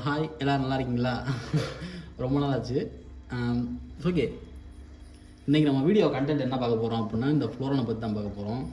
Hi எல்லோரும் நல்லா இருக்கீங்களா? ரொம்ப நாள் ஆச்சு. ஓகே, இன்றைக்கி நம்ம வீடியோ கண்டென்ட் என்ன பார்க்க போகிறோம் அப்படின்னா, இந்த ஃப்ளோரனை பற்றி தான் பார்க்க போகிறோம்.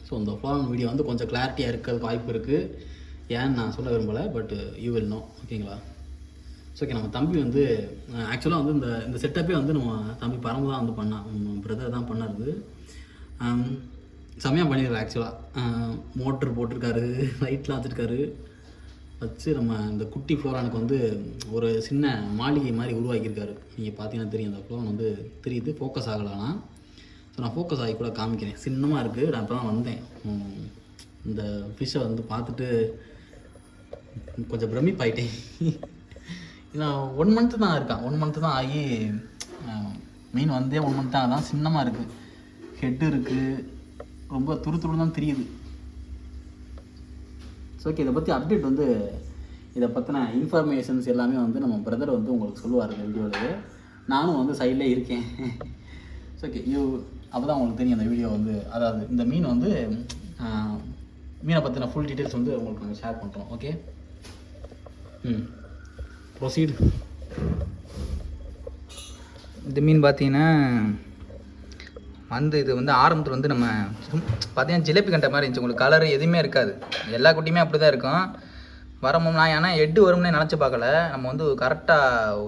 ஸோ இந்த ஃப்ளோரன் வீடியோ வந்து கொஞ்சம் கிளாரிட்டியாக இருக்கிறதுக்கு வாய்ப்பு இருக்குது. ஏன்னு நான் சொல்ல விரும்பலை, பட் யூ வில் நோ. ஓகேங்களா? ஸோ ஓகே, நம்ம தம்பி வந்து ஆக்சுவலாக வந்து இந்த செட்டப்பே வந்து நம்ம தம்பி பரம்பு தான் வந்து பண்ணான். பிரதர் தான் பண்ணாரு. செம்மையாக பண்ணிடுறாரு. ஆக்சுவலாக மோட்ரு போட்டிருக்காரு, லைட்லாம் வச்சுருக்காரு. வச்சு நம்ம இந்த குட்டி ஃப்ளோரானுக்கு வந்து ஒரு சின்ன மாளிகை மாதிரி உருவாக்கியிருக்காரு. நீங்கள் பார்த்தீங்கன்னா தெரியும், அந்த ஃப்ளோரான் வந்து தெரியுது. ஃபோக்கஸ் ஆகலான்னா ஸோ நான் ஃபோக்கஸ் ஆகி கூட காமிக்கிறேன். சின்னமாக இருக்குது. நான் இப்போ தான் வந்தேன். இந்த ஃபிஷ்ஷை வந்து பார்த்துட்டு கொஞ்சம் பிரமிப்பாயிட்டேன். நான் 1 மந்த்து தான் இருக்கான். 1 மந்த்து தான் ஆகி மீன் வந்தே 1 மந்த் தான். அதான் சின்னமாக இருக்குது. ஹெட்டு இருக்குது. ரொம்ப துரு தான் தெரியுது. ஸோ ஓகே, இதை பற்றி அப்டேட் வந்து இதை பற்றின இன்ஃபர்மேஷன்ஸ் எல்லாமே வந்து நம்ம பிரதர் வந்து உங்களுக்கு சொல்லுவார் இந்த வீடியோவில். நானும் வந்து சைடில் இருக்கேன். ஸோ ஓகே, அப்போ தான் உங்களுக்கு தெரியும் அந்த வீடியோ வந்து. அதாவது இந்த மீன் வந்து மீனை பற்றின ஃபுல் டீட்டெயில்ஸ் வந்து உங்களுக்கு நாங்கள் ஷேர் பண்ணுறோம். Okay, proceed. இந்த மீன் பார்த்தீங்கன்னா வந்து இது வந்து ஆரம்பத்தில் வந்து நம்ம பார்த்தீங்கன்னா ஜிலேபி கண்ட மாதிரி இருந்துச்சு. உங்களுக்கு கலர் எதுவுமே இருக்காது. எல்லா குட்டியுமே அப்படி தான் இருக்கும். வரமும் நான் ஏன்னா எட்டு வரும்னே நினச்சி பார்க்கல. நம்ம வந்து கரெக்டாக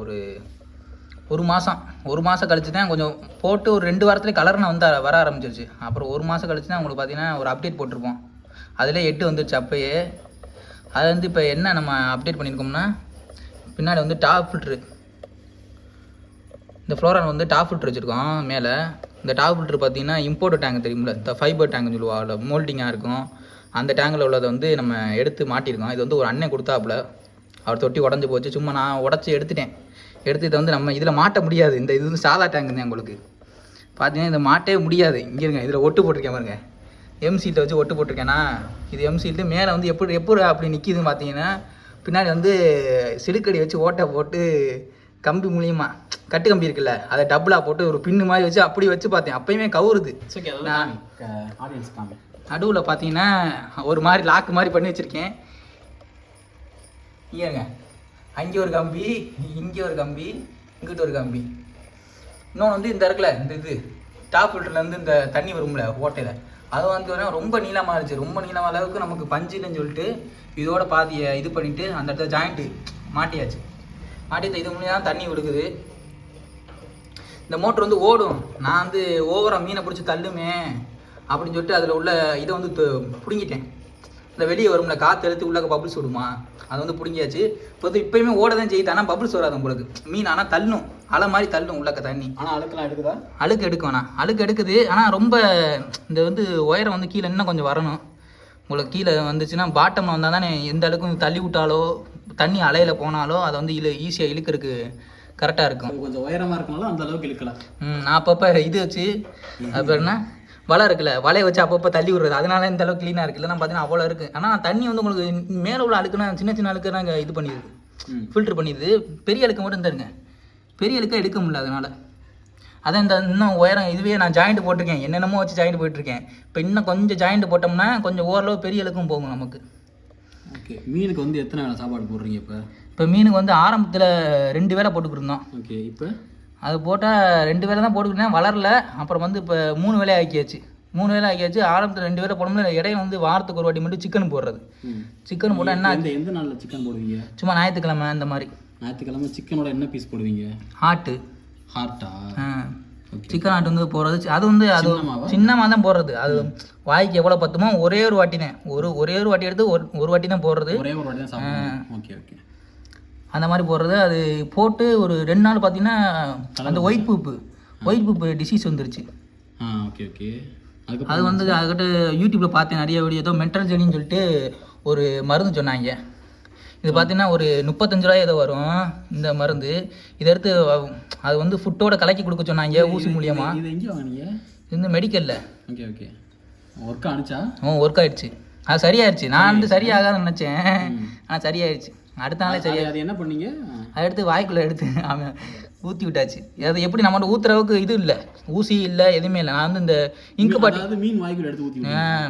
ஒரு மாதம் கழிச்சு தான் கொஞ்சம் போட்டு ஒரு 2 வாரத்துலேயே கலர் நான் வந்து வர ஆரம்பிச்சிருச்சு. அப்புறம் 1 மாதம் கழிச்சு தான் உங்களுக்கு பார்த்தீங்கன்னா ஒரு அப்டேட் போட்டிருப்போம். அதில் 8 வந்துருச்சு அப்போயே. அது வந்து இப்போ என்ன நம்ம அப்டேட் பண்ணியிருக்கோம்னா, பின்னாடி வந்து டாப் ஃபில்ட்ரு, இந்த ஃப்ளோரான் வந்து டாப் ஃபில்ட்ரு வச்சுருக்கோம் மேலே. இந்த டாப் ஃபில்ட்ரு பார்த்தீங்கன்னா இம்போர்ட் டேங்க் தெரியுமில்ல, இந்த ஃபைபர் டேங்க்னு சொல்லுவாங்க, மோல்டிங்காக இருக்கும். அந்த டேங்கில் உள்ளதை வந்து நம்ம எடுத்து மாட்டியிருக்கோம். இது வந்து ஒரு அண்ணன் கொடுத்தாப்புல. அவர் தொட்டி உடஞ்சி போச்சு. சும்மா நான் உடச்சி எடுத்து இதை வந்து நம்ம இதில் மாட்ட முடியாது. இது வந்து சாதா டேங்க் தான். உங்களுக்கு பார்த்தீங்கன்னா இதை மாட்டவே முடியாது. இங்கே இருங்க, இதில் ஒட்டு போட்டிருக்கேன் பாருங்க. எம்சீட்டை வச்சு ஒட்டு போட்டிருக்கேன்னா, இது எம்சீட்டு மேலே வந்து எப்படி அப்படி நிற்கிதுன்னு பார்த்தீங்கன்னா, பின்னாடி வந்து சிலுக்கடி வச்சு ஓட்டை போட்டு கம்பி மூலியமா கட்டு கம்பி இருக்குல்ல, அதை டபுளாக போட்டு ஒரு பின்னு மாதிரி வச்சு அப்படி வச்சு பார்த்தேன். அப்பயுமே கவுருது. நான் நடுவில் பார்த்தீங்கன்னா ஒரு மாதிரி லாக்கு மாதிரி பண்ணி வச்சுருக்கேன். இங்கேங்க, அங்கே ஒரு கம்பி, இங்கே ஒரு கம்பி, இங்கிட்ட ஒரு கம்பி. இன்னொன்று வந்து இந்த இடத்துல இது டாப் ஃபில்டர்லேருந்து இந்த தண்ணி வரும்ல ஓட்டையில், அது வந்து ரொம்ப நீளமாக இருந்துச்சு. ரொம்ப நீளமாக அளவுக்கு நமக்கு பஞ்சு இல்லைன்னு சொல்லிட்டு இதோட பாதியை இது பண்ணிவிட்டு அந்த இடத்துல ஜாயிண்ட்டு மாட்டியாச்சு. மாட்டி இது மூலியம் தான் தண்ணி விடுக்குது. இந்த மோட்ரு வந்து ஓடும். நான் வந்து ஓவராக மீனை பிடிச்சி தள்ளுமே அப்படின்னு சொல்லிட்டு அதில் உள்ள இதை வந்து பிடுங்கிட்டேன். இந்த வெளியே வரும்ல, காற்று எடுத்து உள்ளக்க பபுள்ஸ் விடுமா, அதை வந்து பிடுங்கியாச்சு. இப்போயுமே ஓட தான் செய்யுது. ஆனால் பபுள்ஸ் வராது உங்களுக்கு. மீன் ஆனால் தள்ளும், அலை மாதிரி தள்ளும் உள்ளக்க தண்ணி. ஆனால் அழுக்கெல்லாம் எடுக்குதா? அழுக்கு எடுக்கும். அழுக்கு எடுக்குது. ஆனால் ரொம்ப இந்த வந்து உயரம் வந்து கீழே இன்னும் கொஞ்சம் வரணும். உங்களுக்கு கீழே வந்துச்சுன்னா பாட்டமில் வந்தால் தானே எந்த அளவுக்கு தள்ளி விட்டாலோ தண்ணி அலையில் போனாலோ அதை வந்து ஈஸியாக இழுக்கிறதுக்கு கரெக்டாக இருக்கும். கொஞ்சம் உயரமாக இருக்கனால அந்த அளவுக்கு இழுக்கலாம். நான் அப்பப்போ இது வச்சு அப்போ என்ன வலை இருக்குல்ல, வலையை வச்சு அப்பப்போ தள்ளி விடுறது. அதனால இந்த அளவுக்கு க்ளீனாக இருக்குது. இல்லைன்னா பார்த்தீங்கன்னா அவ்வளோ இருக்குது. ஆனால் தண்ணி வந்து உங்களுக்கு மேலே உள்ள அழுக்குன்னா சின்ன அழுக்கு நாங்கள் இது பண்ணிடுது, ஃபில்ட்ரு பண்ணிடுது. பெரிய அழுக்கு மட்டும் தருங்க. பெரிய அழுக்காக எடுக்க முடியல. அதனால் அதான் இந்த இன்னும் உயரம் இதுவே நான் ஜாயிண்ட் போட்டிருக்கேன். என்னென்னமோ வச்சு ஜாயிண்ட் போயிட்டுருக்கேன். இப்போ இன்னும் கொஞ்சம் ஜாயிண்ட் போட்டோம்னா கொஞ்சம் ஓரளவு பெரிய அழுக்கும் போகும் நமக்கு. ஓகே, மீனுக்கு வந்து எத்தனை வேலை சாப்பாடு போடுறீங்க இப்போ மீனுக்கு வந்து ஆரம்பத்தில் 2 வேளை போட்டுக்கிருந்தோம். ஓகே, இப்போ அது போட்டால் 2 வேளை தான் போட்டுக்கிட்டேன், வளரல. அப்புறம் வந்து இப்போ 3 வேளை ஆக்கியாச்சு. 3 வேளை ஆக்கியாச்சு. ஆரம்பத்தில் 2 வேளை போடணும்னா இடையில வந்து வாரத்துக்கு ஒரு வாட்டி மட்டும் சிக்கன் போடுறது. சிக்கன் போட்டால் என்ன, எந்த நாளில் சிக்கன் போடுவீங்க? சும்மா ஞாயிற்றுக்கிழமை இந்த மாதிரி. ஞாயிற்றுக்கிழமை சிக்கனோட என்ன பீஸ் போடுவீங்க? ஹார்ட்டா? சிக்கன் ஆட்டு வந்து போடுறது. அது வந்து அது சின்னமாக தான் போடுறது. அது வாய்க்கு எவ்வளோ பத்துமோ ஒரே ஒரு வாட்டி தான், ஒரே ஒரு வாட்டி எடுத்து ஒரு வாட்டி தான் போடுறது. ஒரே ஒரு வாட்டி தான். ஓகே ஓகே, அந்த மாதிரி போடுறது. அது போட்டு ஒரு 2 நாள் பார்த்தீங்கன்னா அந்த ஒயிட் பூப்பு டிசீஸ் வந்துருச்சு. ஓகே ஓகே, அது வந்து அதுக்கிட்ட யூடியூப்பில் பார்த்தேன் நிறைய வீடியோ. ஏதோ மென்ட்ரல்ஜெனின்னு சொல்லிட்டு ஒரு மருந்து சொன்னாங்க. இது பார்த்தீங்கன்னா ஒரு 35 ரூபாய் ஏதோ வரும் இந்த மருந்து. இதை எடுத்து அது வந்து ஃபுட்டோட கலக்கி கொடுக்க சொன்னாங்க ஊசி மூலியமா. இது எங்கே வாங்கினீங்க? இந்த மெடிக்கலில். ஓகே ஓகே, ஒர்க் ஆனிச்சா? ஒர்க் ஆயிடுச்சு. அது சரியாயிடுச்சு. நான் வந்து சரியாகாதுன்னு நினச்சேன், ஆனால் சரியாயிடுச்சு. அடுத்த நாளே சரியா. அது என்ன பண்ணீங்க? அதை எடுத்து வாய்க்குள்ளே எடுத்து அவன் ஊற்றி விட்டாச்சு. அது எப்படி நம்மகிட்ட ஊற்றுற அளவுக்கு இது இல்லை, ஊசி இல்லை, எதுவுமே இல்லை. நான் வந்து இந்த இங்கு பாட்டி மீன் வாய்க்குள்ள எடுத்து ஊற்றி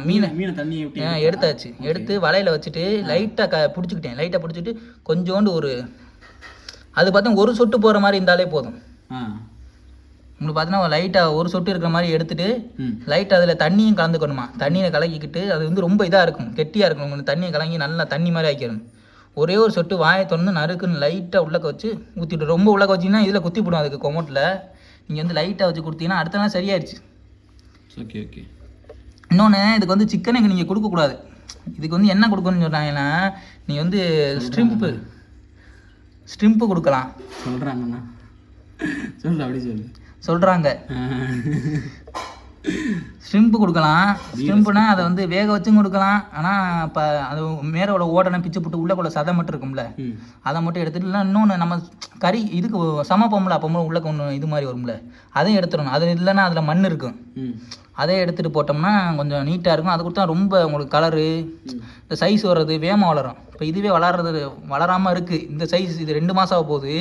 மீனை தண்ணியை விட்டு எடுத்தாச்சு. எடுத்து வலையில் வச்சுட்டு லைட்டாக பிடிச்சிக்கிட்டேன். லைட்டாக பிடிச்சிட்டு கொஞ்சோண்டு ஒரு அது பார்த்தா ஒரு சொட்டு போகிற மாதிரி இருந்தாலே போதும். உங்களுக்கு பார்த்தீங்கன்னா லைட்டாக ஒரு சொட்டு இருக்கிற மாதிரி எடுத்துட்டு லைட்டாக அதில் தண்ணியும் கலந்துக்கணுமா. தண்ணியை கலக்கிக்கிட்டு அது வந்து ரொம்ப இதாக இருக்கும், கெட்டியாக இருக்கும். உங்களுக்கு தண்ணியை கலங்கி நல்லா தண்ணி மாதிரி ஆக்கிடணும். ஒரே ஒரு சொட்டு வாயை திறந்து நறுக்குன்னு லைட்டாக உள்ளக்க வச்சு ஊற்றிட்டு, ரொம்ப உள்ளக்க வச்சிங்கன்னா இதில் குத்தி போடும் அதுக்கு கொமட்டில். நீங்கள் வந்து லைட்டாக வச்சு கொடுத்தீங்கன்னா அடுத்த நாள் சரியாயிடுச்சு. Okay okay. இன்னொன்று இதுக்கு வந்து சிக்கனுக்கு நீங்கள் கொடுக்கக்கூடாது. இதுக்கு வந்து என்ன கொடுக்கணும்னு சொன்னாங்கன்னா நீங்கள் வந்து ஸ்ட்ரிம்ப்பு கொடுக்கலாம் சொல்கிறாங்கண்ணா. சொல்லு அப்படி சொல்லு சொல்கிறாங்க. ஸ்ட்ரிம்ப்பு கொடுக்கலாம். ஸ்ட்ரிம்ப்புனா அதை வந்து வேக வச்சும் கொடுக்கலாம். ஆனால் இப்போ அது மேலே ஓடனை பிச்சு போட்டு உள்ளக்குள்ள சதை மட்டும் இருக்கும்ல, அதை மட்டும் எடுத்துட்டு இன்னொன்று நம்ம கறி இதுக்கு சமைப்போம்ல, அப்போ உள்ளே ஒன்று இது மாதிரி வரும்ல, அதையும் எடுத்துடணும். அது இல்லைன்னா அதில் மண் இருக்கும், அதே எடுத்துகிட்டு போட்டோம்னா கொஞ்சம் நீட்டாக இருக்கும். அது கொடுத்தா ரொம்ப உங்களுக்கு கலரு இந்த சைஸ் வர்றது வேகமாக வளரும். இப்போ இதுவே வளராமல் இருக்குது. இந்த சைஸ் இது 2 மாதம் ஆக போகுது.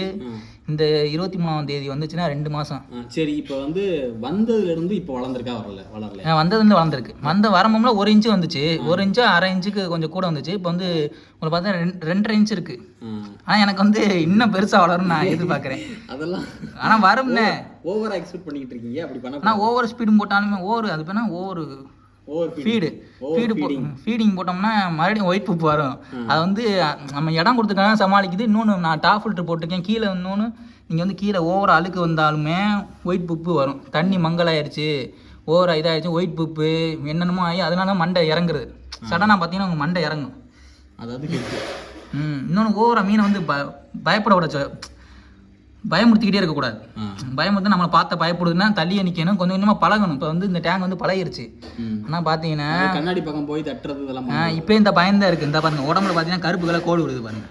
இந்த 23ஆம் தேதி வந்துச்சுன்னா 2 மாதம். சரி, இப்போ வந்து வந்ததுலேருந்து இப்போ வளர்ந்துருக்கா? வளரல. வந்ததுலேருந்து வளர்ந்துருக்கு. வரம்புல 1 இன்ச்சு வந்துச்சு. 1 இன்ச்சு 1/2 இன்ச்சுக்கு கொஞ்சம் கூட வந்துச்சு. இப்போ வந்து உங்களுக்கு பார்த்தா 2.5 இன்ச்சு இருக்குது. ஆனால் எனக்கு வந்து இன்னும் பெருசாக வளரும் நான் எதிர்பார்க்குறேன். அதெல்லாம் ஆனால் வரும்னே. ஓவராக எக்ஸ்பெக்ட் பண்ணிக்கிட்டு இருக்கீங்க. அப்படி பண்ண ஆனால் ஓவர் ஸ்பீடும் போட்டாலுமே அது பேனா ஃபீடிங் போட்டோம்னா மறுபடியும் ஒயிட் புப்பு வரும். அது வந்து நம்ம இடம் கொடுத்துக்கான சமாளிக்குது. இன்னொன்று நான் டாப் ஃபில்டர் போட்டிருக்கேன் கீழே. இன்னொன்று நீங்கள் வந்து கீழே ஓவர அழுக்கு வந்தாலுமே ஒயிட் புப்பு வரும். தண்ணி மங்கலாயிருச்சு, ஓவரா இதாகிடுச்சு, ஒயிட் புப்பு என்னென்னமோ ஆகி அதனால மண்டை இறங்குறது. சடனாக பார்த்தீங்கன்னா உங்கள் மண்டை இறங்கும். அதாவது இன்னொன்று ஓவரா மீனை வந்து பயப்பட விட பயமுறுத்திக்கிட்டே இருக்கக்கூடாது. பயமுறுத்தி நம்மளை பார்த்த பயப்படுதுன்னா தள்ளியே நிற்கணும். கொஞ்சம் கொஞ்சமாக பழகணும். இப்போ வந்து இந்த டேங்க் வந்து பழகிருச்சு. ஆனால் பார்த்தீங்கன்னா கண்ணாடி பக்கம் போய் தட்டுறது இதெல்லாம் இப்போ இந்த பயம்தான் இருக்குது. இந்த பாருங்க உடம்புல பார்த்தீங்கன்னா கருப்பு கலர் கோடு விடுது பாருங்க.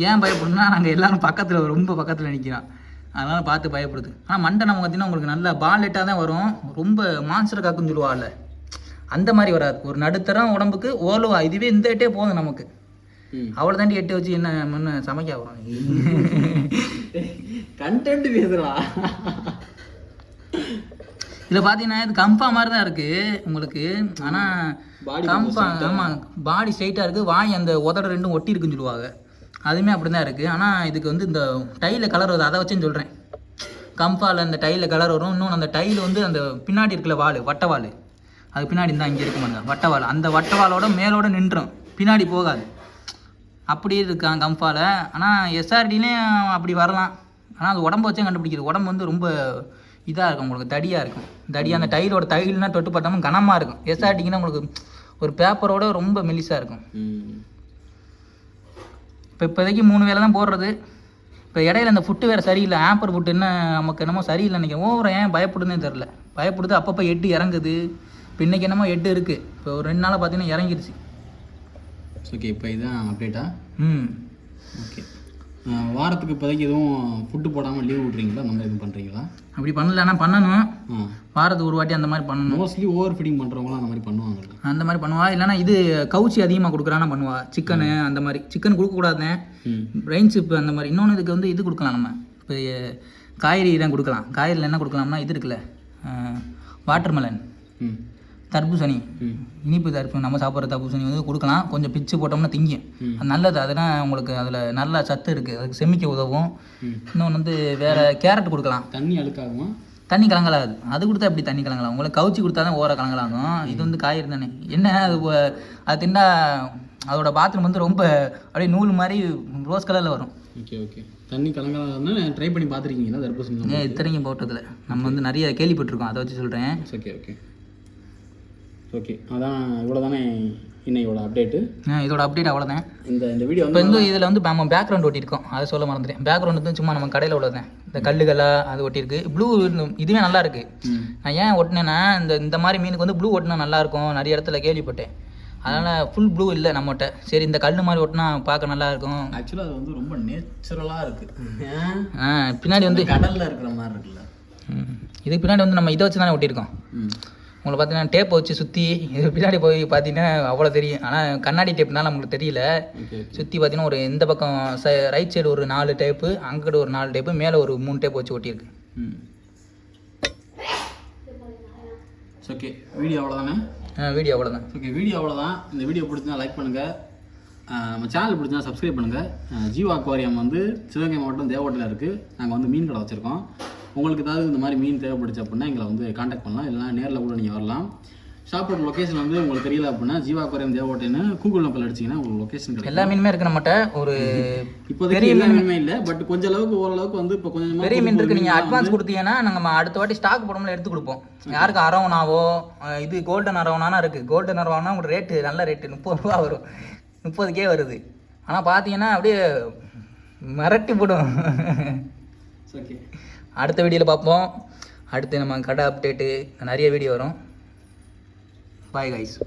ஏன் பயப்படுதுன்னா நாங்கள் எல்லாரும் பக்கத்தில் ரொம்ப பக்கத்தில் நிற்கிறோம், அதனால் பார்த்து பயப்படுது. ஆனால் மண்டை நம்ம பார்த்தீங்கன்னா உங்களுக்கு நல்லா பால்லெட்டாக தான் வரும். ரொம்ப மான்ஸ்டர் காக்குன்னு சொல்லுவாள்ல, அந்த மாதிரி வராது. ஒரு நடுத்தரம் உடம்புக்கு ஓலுவா. இதுவே இந்த எட்டே போதும் நமக்கு. அவ்வளோ தாண்டி 8 வச்சு என்ன முன்ன சமைக்க வரும். கண்டென்ட் பேசுறா. இதில் பார்த்தீங்கன்னா இது கம்பா மாதிரி தான் இருக்குது உங்களுக்கு. ஆனால் கம்பா ஆமாம் பாடி ஸ்ட்ரைட்டாக இருக்குது. வாய் அந்த உதட ரெண்டும் ஒட்டி இருக்குன்னு சொல்லுவாங்க, அதுவுமே அப்படி தான் இருக்குது. ஆனால் இதுக்கு வந்து இந்த டைலில் கலர் வருது, அதை வச்சுன்னு சொல்கிறேன். கம்பாவில் அந்த டைலில் கலர் வரும். இன்னொன்று அந்த டைல் வந்து அந்த பின்னாடி இருக்கிற வால், வட்ட வால், அது பின்னாடி இருந்தால் இங்கே இருக்கு பாருங்க வட்ட வால். அந்த வட்ட வாலோட மேலோட நின்றும், பின்னாடி போகாது. அப்படி இருக்கான் கம்பாவில். ஆனால் எஸ்ஆர்டிலையும் அப்படி வரலாம். ஆனால் அது உடம்பு வச்சே கண்டுபிடிக்கிறது. உடம்பு வந்து ரொம்ப இதாக இருக்கும், உங்களுக்கு தடியாக இருக்கும். தடியாக அந்த டைலோட டைல்னா தொட்டு பார்த்தோம்னா கனமாக இருக்கும். எஸ்ஆர்டிக்குன்னா உங்களுக்கு ஒரு பேப்பரோட ரொம்ப மெலிசாக இருக்கும். இப்போதைக்கு 3 வேலை தான் போடுறது. இப்போ இடையில அந்த ஃபுட்டு வேறு சரியில்லை. ஆம்பர் ஃபுட்டு என்ன நமக்கு என்னமோ சரியில்லை நினைக்கிறேன். ஓவரா ஏன் பயப்படுதுன்னே தெரில. பயப்படுது, அப்பப்போ 8 இறங்குது. இப்போ இன்றைக்கி என்னமோ 8 இருக்குது. இப்போ ஒரு 2 நாளாக பார்த்தீங்கன்னா இறங்கிடுச்சு. ஓகே, இப்போ இதுதான் அப்டேட்டா? ஓகே. வாரத்துக்கு இப்போதைக்கு எதுவும் ஃபுட்டு போடாமல் லீவ் விட்றீங்களா? அந்த மாதிரி எதுவும் பண்ணுறீங்களா? அப்படி பண்ணலன்னா பண்ணணும். வாரத்துக்கு ஒரு வாட்டி அந்த மாதிரி பண்ணணும். மோஸ்ட்லி ஓவர் ஃபீடிங் பண்ணுறவங்களாம் அந்த மாதிரி பண்ணுவாங்க. அந்த மாதிரி பண்ணுவா. இல்லைனா இது கவுச்சி அதிகமாக கொடுக்குறான்னா பண்ணுவா. சிக்கனு அந்த மாதிரி சிக்கன் கொடுக்கக்கூடாதுன்னு பிரெயின் சிப்பு அந்த மாதிரி. இன்னொன்று இதுக்கு வந்து இது கொடுக்கலாம். நம்ம இப்போ காய்கறி தான் கொடுக்கலாம். காய்கறியில் என்ன கொடுக்கலாம்னா இது இருக்குல்ல, வாட்டர்மெலன், தர்பூசணி, இனிப்பு தர்பூசணி, நம்ம சாப்பிட்ற தர்பூசணி வந்து கொடுக்கலாம். கொஞ்சம் பிச்சு போட்டோம்னா திங்கும். அது நல்லது. அதனால் உங்களுக்கு அதில் நல்ல சத்து இருக்குது, அதுக்கு செமிக்க உதவும். இன்னொன்று வந்து வேறு கேரட் கொடுக்கலாம். தண்ணி அழுக்காகும், தண்ணி கலங்கலாகுது. அது கொடுத்தா எப்படி தண்ணி கலங்கலாம்? உங்களுக்கு கவுச்சி கொடுத்தா தான் ஓர கலங்கலாகும். இது வந்து காய்கறி தானே. என்ன அது தின்னா அதோட பாத்ரூம் வந்து ரொம்ப அப்படியே நூல் மாதிரி ரோஸ் கலரில் வரும். Okay okay. தண்ணி கலங்கலாக ட்ரை பண்ணி பார்த்துருக்கீங்களா தர்பூசணி? இத்தனைக்கும் போட்டதில் நம்ம வந்து நிறைய கேள்விப்பட்டிருக்கோம், அதை வச்சு சொல்கிறேன். Okay okay okay. அதான் இவ்வளோ தானே இன்னையோட அப்டேட்டு. இதோட அப்டேட் அவ்வளோதான். இந்த வீடியோ இப்போ வந்து இதில் வந்து நம்ம பேக்ரவுண்ட் ஒட்டியிருக்கோம், அதை சொல்ல மறந்துட்டேன். பேக்ரவுண்ட் வந்து சும்மா நம்ம கடையில் உள்ளதான். இந்த கல்லுகளாக அது ஒட்டியிருக்கு. ப்ளூ இதுவே நல்லா இருக்குது. நான் ஏன் ஒட்டினேன்னா இந்த மாதிரி மீனுக்கு வந்து ப்ளூ ஒட்டினா நல்லாயிருக்கும், நிறைய இடத்துல கேள்விப்பட்டேன். அதனால் ஃபுல் ப்ளூ இல்லை நம்மகிட்ட. சரி இந்த கல் மாதிரி ஒட்டினா பார்க்க நல்லா இருக்கும். ஆக்சுவலாக அது வந்து ரொம்ப நேச்சுரலாக இருக்குது. பின்னாடி வந்து கடலில் இருக்கிற மாதிரி இருக்குல்ல. இதுக்கு பின்னாடி வந்து நம்ம இதை வச்சு தானே ஒட்டியிருக்கோம். உங்களை பார்த்தீங்கன்னா டேப்பை வச்சு சுற்றி இது பின்னாடி போய் பார்த்தீங்கன்னா அவ்வளோ தெரியும். ஆனால் கண்ணாடி டேப்னால நம்மளுக்கு தெரியல. ஓகே சுற்றி பார்த்தீங்கன்னா ஒரு இந்த பக்கம் ரைட் சைடு ஒரு 4 டேப்பு, அங்கிட்ட ஒரு 4 டேப்பு, மேலே ஒரு 3 டேப் வச்சு ஒட்டியிருக்கு. ஓகே வீடியோ அவ்வளோதானே? வீடியோ அவ்வளோதான். ஓகே வீடியோ அவ்வளோதான். இந்த வீடியோ பிடிச்சிருந்தா லைக் பண்ணுங்கள், நம்ம சேனல் பிடிச்சிருந்தா சப்ஸ்கிரைப் பண்ணுங்கள். ஜீவா அக்வாரியம் வந்து சிவகங்கை மாவட்டம் தேவகோட்டையில் இருக்குது. நாங்கள் வந்து மீன் கடை வச்சுருக்கோம். உங்களுக்கு ஏதாவது இந்த மாதிரி மீன் தேவைப்படுச்சு அப்படின்னா எங்களை வந்து காண்டாக்ட் பண்ணலாம், இல்லைனா நேரில் கூட நீங்கள் வரலாம். ஷாப்போட லொக்கேஷன் வந்து உங்களுக்கு தெரியல அப்படின்னா ஜீவா அக்வாரியம் தேவகோட்டைன்னு கூகுள் மேப்பில் அடிச்சிங்கன்னா உங்களுக்கு லொக்கேஷன் கிடைக்கும். எல்லா மீனுமே இருக்கு நம்மகிட்ட. ஒரு இப்போதைக்கு எல்லா மீனுமே இல்லை, பட் கொஞ்சம் அளவுக்கு ஓரளவுக்கு வந்து இப்போ கொஞ்சம் பெரிய மீன் இருக்குது. நீங்கள் அட்வான்ஸ் கொடுத்தீங்கன்னா நாங்கள் அடுத்த வாட்டி ஸ்டாக் போடும்போது எடுத்து கொடுப்போம். யாருக்கு அரவணாவோ இது கோல்டன் அரவணானா இருக்குது. கோல்டன் அரவணா உங்களுக்கு ரேட்டு நல்ல ரேட்டு 30 ரூபா வரும், 30K வருது. ஆனால் பார்த்தீங்கன்னா அப்படியே மிரட்டி போடும். ஓகே அடுத்த வீடியோவில் பார்ப்போம். அடுத்து நம்ம கடை அப்டேட்டு நிறைய வீடியோ வரும். Bye guys.